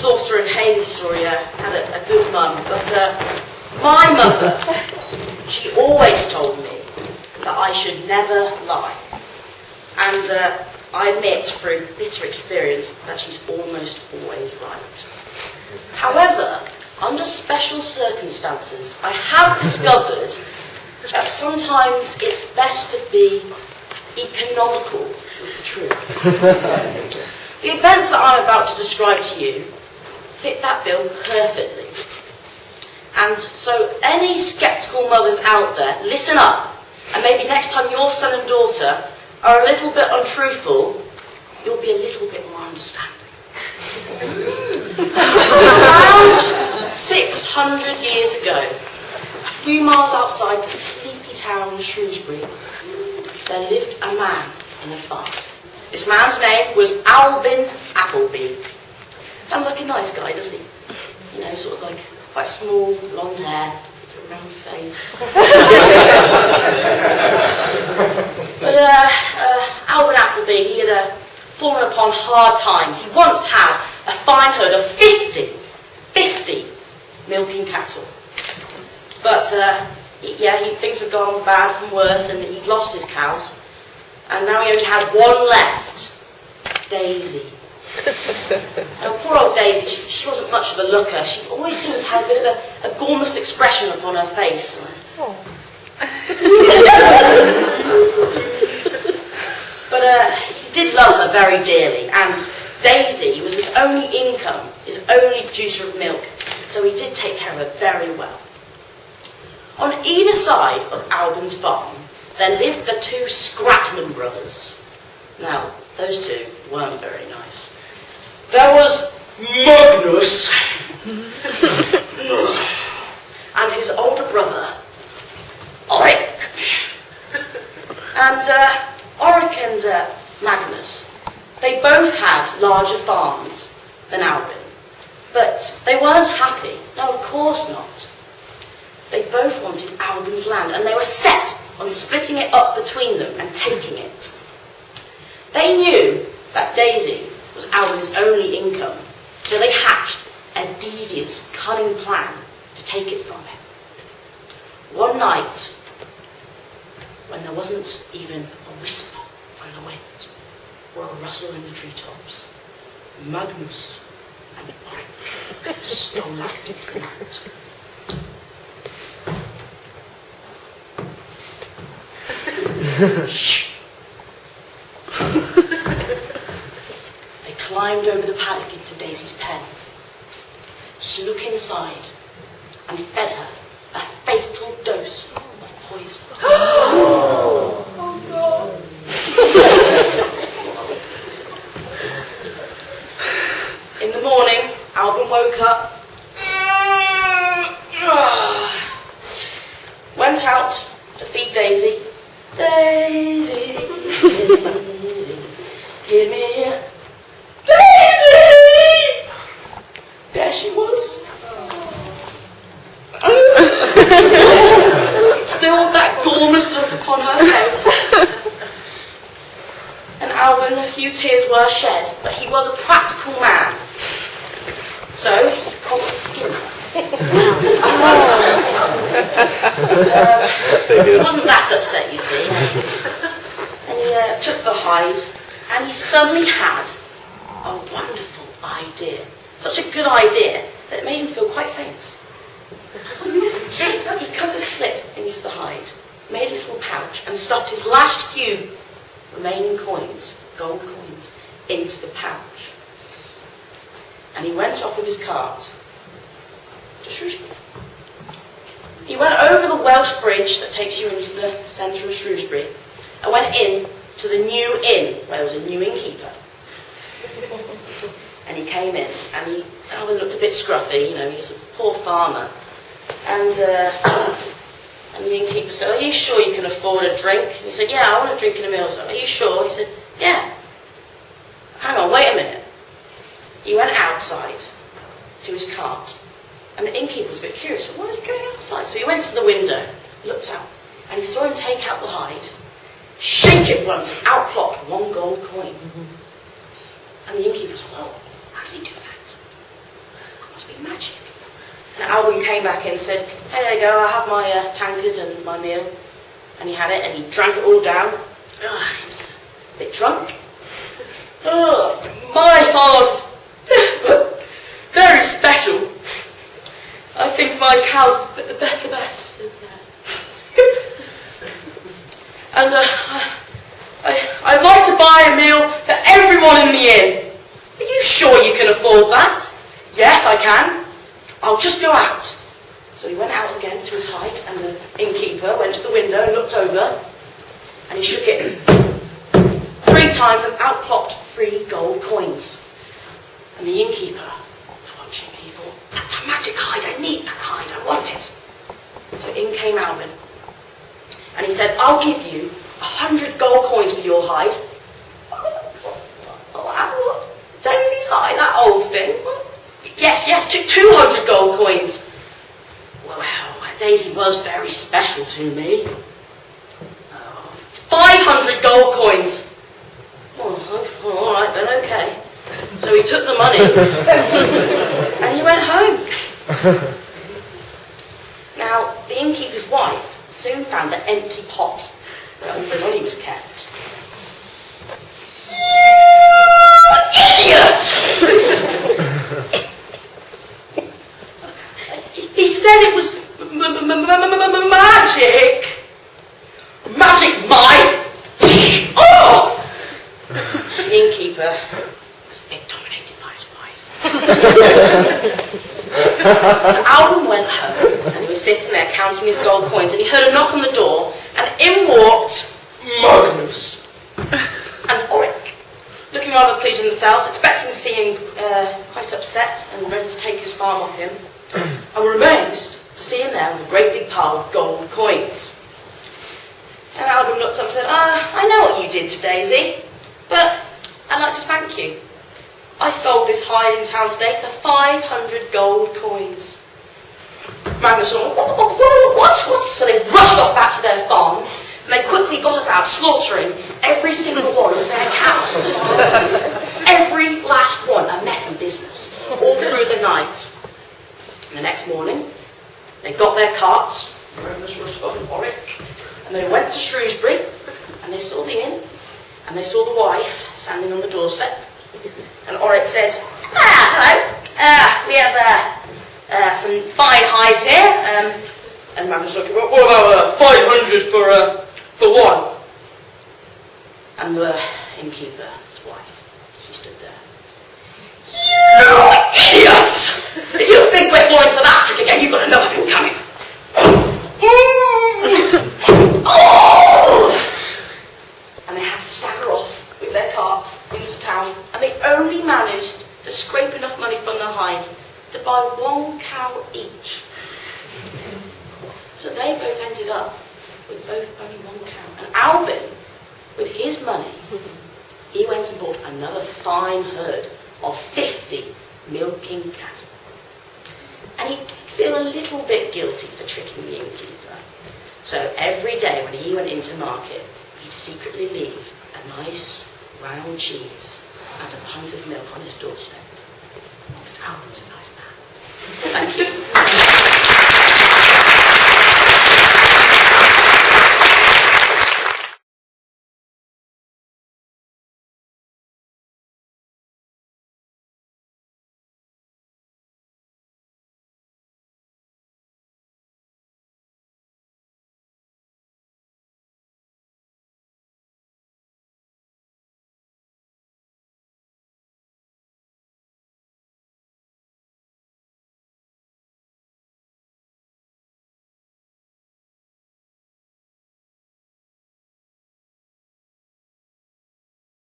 Sorcerer and Haley story had a good mum, but my mother, she always told me that I should never lie. And I admit through bitter experience that she's almost always right. However, under special circumstances, I have discovered that sometimes it's best to be economical with the truth. The events that I'm about to describe to you fit that bill perfectly. And so any sceptical mothers out there, listen up, and maybe next time your son and daughter are a little bit untruthful, you'll be a little bit more understanding. Around 600 years ago, a few miles outside the sleepy town of Shrewsbury, there lived a man in a farm. This man's name was Albin Appleby. Sounds like a nice guy, doesn't he? You know, sort of like quite small, blonde hair, round face. But Albin Appleby, he had fallen upon hard times. He once had a fine herd of 50 milking cattle. But things had gone bad from worse, and he'd lost his cows. And now he only had one left, Daisy. Now, poor old Daisy, she wasn't much of a looker. She always seemed to have a bit of a gormless expression upon her face. Oh. But he did love her very dearly, and Daisy was his only income, his only producer of milk, so he did take care of her very well. On either side of Albin's farm, there lived the two Scratman brothers. Now, those two weren't very nice. There was Magnus and his older brother, Oric. And Oric and Magnus, they both had larger farms than Albin, but they weren't happy. No, of course not. They both wanted Albin's land, and they were set on splitting it up between them and taking it. They knew that Daisy was Albin's only income, so they hatched a devious, cunning plan to take it from him. One night, when there wasn't even a whisper from the wind or a rustle in the treetops, Magnus and Oric stole out into the night. Shh! They climbed over the paddock into Daisy's pen, snuck inside, and fed her a fatal dose of poison. Oh God! In the morning, Albin woke up, went out to feed Daisy. Daisy, Daisy, give me a Daisy! There she was. Still with that gormless look upon her face. And Albin, a few tears were shed, but he was a practical man. So, he promptly skinned her. He wasn't that upset, you see. And he took the hide, and he suddenly had a wonderful idea. Such a good idea that it made him feel quite famous. He cut a slit into the hide, made a little pouch, and stuffed his last few remaining coins, gold coins, into the pouch. And he went off with his cart to Shrewsbury. He went over the Welsh bridge that takes you into the centre of Shrewsbury and went in to the new inn where there was a new innkeeper. And he came in, and Albin looked a bit scruffy, you know, he was a poor farmer. And the innkeeper said, "Are you sure you can afford a drink?" And he said, "Yeah, I want a drink and a meal." So, "Are you sure?" He said, "Yeah." "Hang on, wait a minute." He went outside to his cart, and the innkeeper was a bit curious. Why is he going outside? So he went to the window, looked out, and he saw him take out the hide, shake it once, out plopped one gold coin. And the innkeeper said, "Well, how did he do that?" be magic. And Alban came back in and said, hey, there you go, I have my tankard and my meal. And he had it, and he drank it all down. He was a bit drunk. My farm's very special. I think my cow's the best. And I'd like to buy a meal for everyone in the inn. Are you sure you can afford that? Yes, I can. I'll just go out. So he went out again to his hide, and the innkeeper went to the window and looked over, and he shook it 3 times, and out plopped 3 gold coins. And the innkeeper was watching, and he thought, that's a magic hide, I need that hide, I want it. So in came Alban, and he said, I'll give you 100 gold coins for your hide. What? Daisy's hide, that old thing? Yes, 200 gold coins. Well, Daisy was very special to me. 500 gold coins. Oh, all right then, okay. So he took the money and he went home. Now, the innkeeper's wife soon found an empty pot where all the money was kept. You idiot! He said it was magic. Magic, oh! The innkeeper was a bit dominated by his wife. So Alban went home, and he was sitting there counting his gold coins, and he heard a knock on the door, and in walked Magnus and Oric, looking rather pleased with themselves, expecting to see him quite upset and ready to take his farm off him, and were amazed to see him there with a great big pile of gold coins. And Alban looked up and said, I know what you did to Daisy, but I'd like to thank you. I sold this hide in town today for 500 gold coins. Magnus said, what? So they rushed off back to their farms, and they quickly got about slaughtering every single one of their cows. Every last one, a mess and business, all through the night. And the next morning, they got their carts, Magnus rushed off and Oric, and they went to Shrewsbury, and they saw the inn, and they saw the wife standing on the doorstep. And Oric said, hello, we have some fine hides here. And Magnus said, what about 500 for one? And the innkeeper, his wife, she stood there. You idiots! If you think we're falling for that trick again, you've got another thing coming. Oh! And they had to stagger off with their carts into town, and they only managed to scrape enough money from their hides to buy 1 cow each. So they both ended up with only 1 cow. And Alban, with his money, he went and bought another fine herd of 50 milking cattle. And he did feel a little bit guilty for tricking the innkeeper. So every day when he went into market, he'd secretly leave a nice round cheese and a pint of milk on his doorstep. Because Alban was a nice man. Thank you.